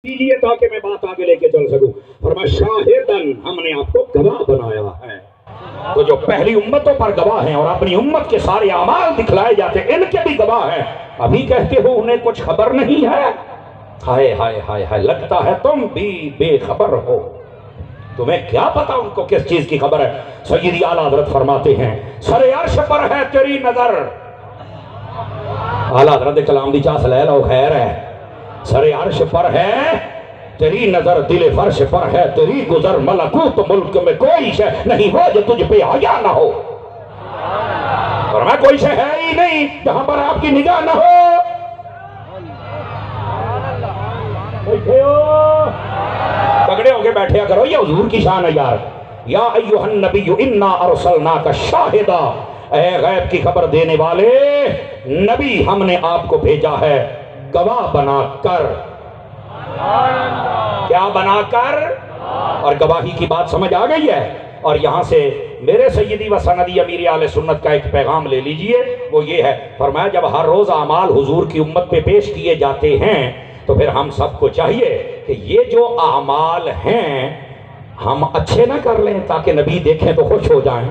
کیجیے تاکہ میں بات آگے لے کے چل سکوں. فرمایا شاہدن، ہم نے آپ کو گواہ بنایا ہے. تو جو پہلی امتوں پر گواہ ہیں اور اپنی امت کے سارے اعمال دکھلائے جاتے ہیں، ان کے بھی گواہ ہیں. ابھی کہتے ہو انہیں کچھ خبر نہیں ہے. ہائے ہائے ہائے ہائے، لگتا ہے تم بھی بے خبر ہو. تمہیں کیا پتا ان کو کس چیز کی خبر ہے. سیدی اعلیٰ حضرت فرماتے ہیں سر عرش پر ہے تیری نظر. اعلیٰ حضرت کلام دی چاہ سلیل و خیر ہے. سر عرش پر ہے تیری نظر، دل فرش پر ہے تیری گزر، ملکوت ملک میں کوئی شے نہیں ہو جو تجھ پہ حیا نہ ہو. فرمایا کوئی شے ہے ہی نہیں جہاں پر آپ کی نگاہ نہ ہو. پکڑے ہو کے بیٹھے کرو، یہ حضور کی شان ہے یار. یا ایھا النبی انا ارسلناک شاہدا، اے غیب کی خبر دینے والے نبی، ہم نے آپ کو بھیجا ہے گواہ بنا کر. کیا بنا کر؟ اور گواہی کی بات سمجھ آ گئی ہے. اور یہاں سے میرے سیدی و سندی امیر اہل سنت کا ایک پیغام لے لیجئے، وہ یہ ہے. فرمایا جب ہر روز اعمال حضور کی امت پہ پیش کیے جاتے ہیں تو پھر ہم سب کو چاہیے کہ یہ جو اعمال ہیں ہم اچھے نہ کر لیں تاکہ نبی دیکھیں تو خوش ہو جائیں.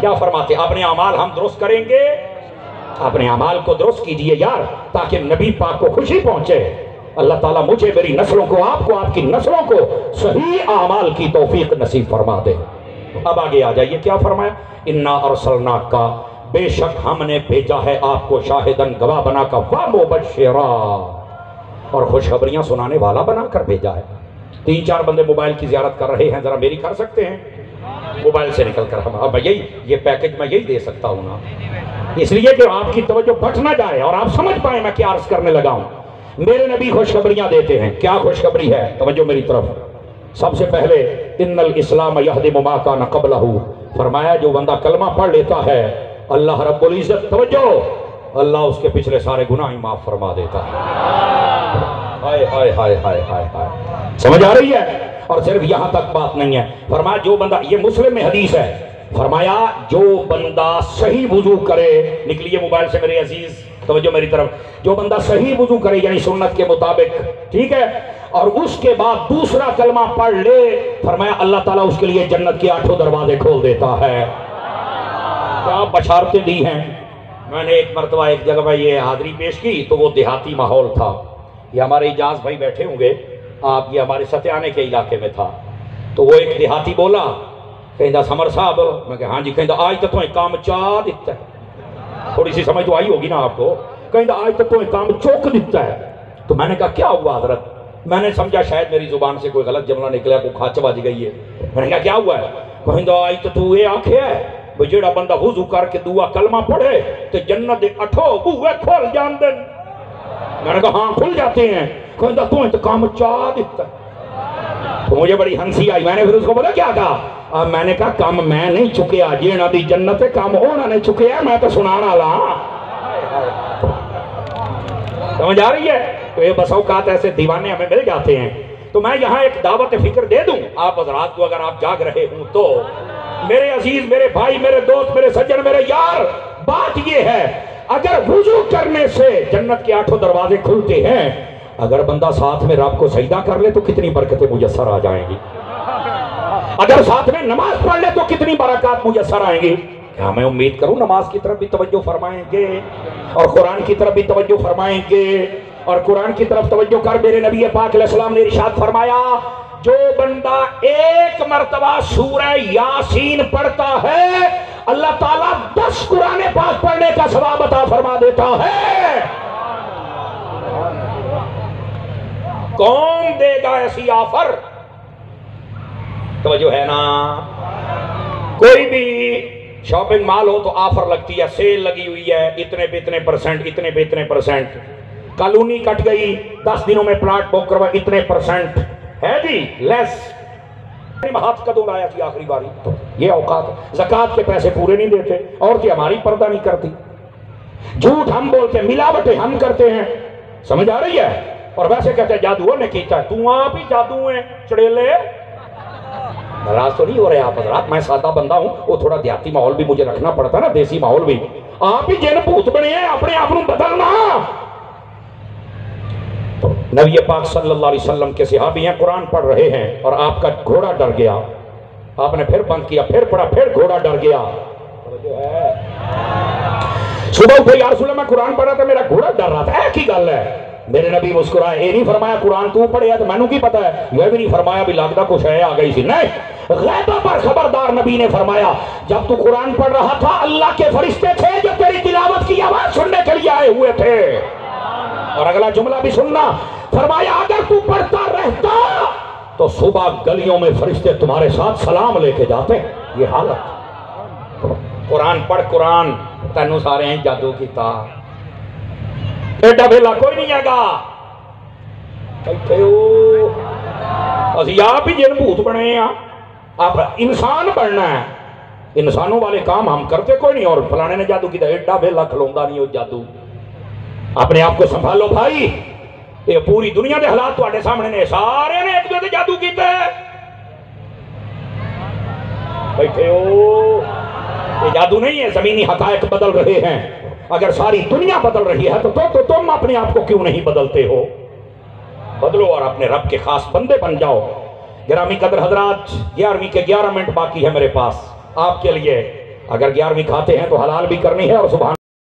کیا فرماتے؟ اپنے اعمال ہم درست کریں گے. اپنے اعمال کو درست کیجئے یار تاکہ نبی پاک کو خوشی پہنچے. اللہ تعالیٰ مجھے، میری نسلوں کو، آپ کو، آپ کی نسلوں کو صحیح اعمال کی توفیق نصیب فرما دے. اب آگے آ جائیے، کیا فرمایا؟ انا ارسلناک کا، بے شک ہم نے بھیجا ہے آپ کو شاہدن، گواہ بنا کر، ومبشرا، اور خوشخبریاں سنانے والا بنا کر بھیجا ہے. 3-4 بندے موبائل کی زیارت کر رہے ہیں، ذرا میری کر سکتے ہیں؟ موبائل سے نکل کر ہم اب یہ پیکج میں یہی دے سکتا ہوں نا، اس لیے کہ آپ کی توجہ بٹ نہ جائے اور آپ سمجھ پائیں میں کیا عرض کرنے لگا ہوں. میرے نبی خوشخبریاں دیتے ہیں. کیا خوشخبری ہے؟ توجہ میری طرف. سب سے پہلے ان الاسلام یہدم ما کان قبلہ، فرمایا جو بندہ کلمہ پڑھ لیتا ہے اللہ رب العزت، توجہ، اللہ اس کے پچھلے سارے گناہ معاف فرما دیتا ہے. ہائے ہائے ہائے ہائے ہائے ہائے، سمجھ آ رہی ہے؟ اور صرف یہاں تک بات نہیں ہے. فرمایا جو بندہ، یہ مسلم میں حدیث ہے، فرمایا جو بندہ صحیح وضو کرے، نکلیے موبائل سے میرے عزیز، توجہ میری طرف، جو بندہ صحیح وضو کرے یعنی سنت کے مطابق، ٹھیک ہے، اور اس کے بعد دوسرا کلمہ پڑھ لے، فرمایا اللہ تعالیٰ اس کے لیے جنت کے 8 دروازے کھول دیتا ہے. کیا بشارتیں دی ہیں. میں نے ایک مرتبہ ایک جگہ پہ یہ حاضری پیش کی تو وہ دیہاتی ماحول تھا. یہ ہمارے اجاز بھائی بیٹھے ہوں گے آپ، یہ ہمارے ستیانے کے علاقے میں تھا. تو وہ ایک دیہاتی بولا، کہندہ سمر صاحب، میں کہا ہاں جی، کہندہ آج تو تمہیں کام چاہ دیتا ہے. تھوڑی سی سمجھ تو آئی ہوگی نا آپ کو. کہندہ آج تو تمہیں کام چوک دیتا ہے. تو میں نے کہا کیا ہوا حضرت؟ میں نے سمجھا شاید میری زبان سے کوئی غلط جملہ نکلا، کوئی کھاچ بج گئی ہے. میں نے کہا کیا ہوا ہے؟ کہندہ آج تو یہ آنکھیں ہے وہ جیڑا بندہ وضو کر کے دعا کلمہ پڑھے تو جنت دے 8 بوئے کھول جان دیں. میں نے کہا ہاں کھل جاتے ہیں. کہندہ تمہیں تو کام چاہ دیتا ہے. تو مجھے بڑی ہنسی آئی. میں نے پھر اس کو بولا کیا کہا؟ میں نے کہا کام میں نہیں چکیا، جینا دی جنت کام ہونا نہیں چکیا، میں تو سنانا لا. سمجھ آ رہی ہے؟ تو یہ بس اوقات ایسے دیوانے ہمیں مل جاتے ہیں. تو میں یہاں ایک دعوت فکر دے دوں آپ حضرات کو، اگر آپ جاگ رہے ہوں تو. میرے عزیز، میرے بھائی، میرے دوست، میرے سجن، میرے یار، بات یہ ہے اگر وضو کرنے سے جنت کے 8 دروازے کھلتے ہیں، اگر بندہ ساتھ میں رب کو سجدہ کر لے تو کتنی برکتیں میسر آ جائیں گی. اگر ساتھ میں نماز پڑھ لے تو کتنی برکات میسر آئیں گی. کیا میں امید کروں نماز کی طرف بھی توجہ فرمائیں گے اور قرآن کی طرف بھی توجہ فرمائیں گے. اور قرآن کی طرف توجہ کر میرے نبی پاک علیہ السلام نے ارشاد فرمایا جو بندہ 1 مرتبہ سورہ یاسین پڑھتا ہے اللہ تعالیٰ 10 قرآن پاک پڑھنے کا ثواب عطا فرما دیتا ہے. کون دے گا ایسی آفر؟ توجہ ہے نا. کوئی بھی شاپنگ مال ہو تو آفر لگتی ہے، سیل لگی ہوئی ہے، اتنے پہ اتنے پرسنٹ، اتنے پہ اتنے پرسنٹ. کالونی کٹ گئی، 10 دنوں میں پلاٹ بک کروا، اتنے پرسنٹ ہے جی لیس. ہاتھ کدوں لایا تھی آخری باری؟ تو یہ اوقات. زکوٰۃ کے پیسے پورے نہیں دیتے، عورتیں ہماری پردہ نہیں کرتی، جھوٹ ہم بولتے ہیں، ملاوٹیں ہم کرتے ہیں. سمجھ آ رہی ہے؟ اور ویسے کہتے ہیں جادو نے کیتا ہے. تو آپ ہی جادو ہیں چڑیلے. ناراض تو نہیں ہو رہے آپ حضرات؟ میں سادہ بندہ ہوں، وہ تھوڑا دیہاتی ماحول بھی مجھے رکھنا پڑتا ہے نا، دیسی ماحول بھی. آپ ہی جن بھوت بنے ہیں اپنے آپ کو بدلنا. نبی پاک صلی اللہ علیہ وسلم کے صحابی ہیں، قرآن پڑھ رہے ہیں اور آپ کا گھوڑا ڈر گیا، آپ نے پھر بند کیا، پھر پڑھا، پھر گھوڑا ڈر گیا۔ صبح اٹھے، یا رسول اللہ میں قرآن پڑھا تھا، میرا گھوڑا ڈر رہا تھا۔ کی گل ہے؟ میرے نبی مسکرائے، یہ نہیں فرمایا قرآن تو پڑھیا تو مینوں کی پتہ ہے، یہ بھی نہیں فرمایا بھی لگتا کچھ ہے آ گئی سی، نہیں، غیبہ پر خبردار نبی نے فرمایا جب تو قرآن پڑھ رہا تھا اللہ کے فرشتے تھے جو تیری تلاوت کی آواز سننے کے لیے آئے ہوئے تھے۔ اور اگلا جملہ بھی سننا، فرمایا اگر تو پڑھتا رہتا تو صبح گلیوں میں فرشتے تمہارے ساتھ سلام لے کے جاتے۔ یہ حالت، قرآن پڑھ، قرآن تینوں سارے ہیں جادو کیتا، ایڈا بھیلا کوئی نہیں ہے گا۔ اسی آپ ہی جن بھوت بنے ہیں، آپ انسان بننا ہے، انسانوں والے کام ہم کرتے کوئی نہیں، اور فلانے نے جادو کیتا، ایڈا بھیلا کھلوندا نہیں ہو جادو۔ اپنے آپ کو سنبھالو بھائی، یہ پوری دنیا دے حالات تواڈے سامنے نے، سارے نے ایک دوسرے جادو کیتا ہے۔ بیٹھے ہو، یہ جادو نہیں ہے، زمینی حقائق بدل رہے ہیں۔ اگر ساری دنیا بدل رہی ہے تو تم اپنے آپ کو کیوں نہیں بدلتے ہو؟ بدلو اور اپنے رب کے خاص بندے بن جاؤ۔ گرامی قدر حضرات، 11ویں کے 11 منٹ باقی ہے میرے پاس آپ کے لیے، اگر 11ویں کھاتے ہیں تو حلال بھی کرنی ہے اور سبحان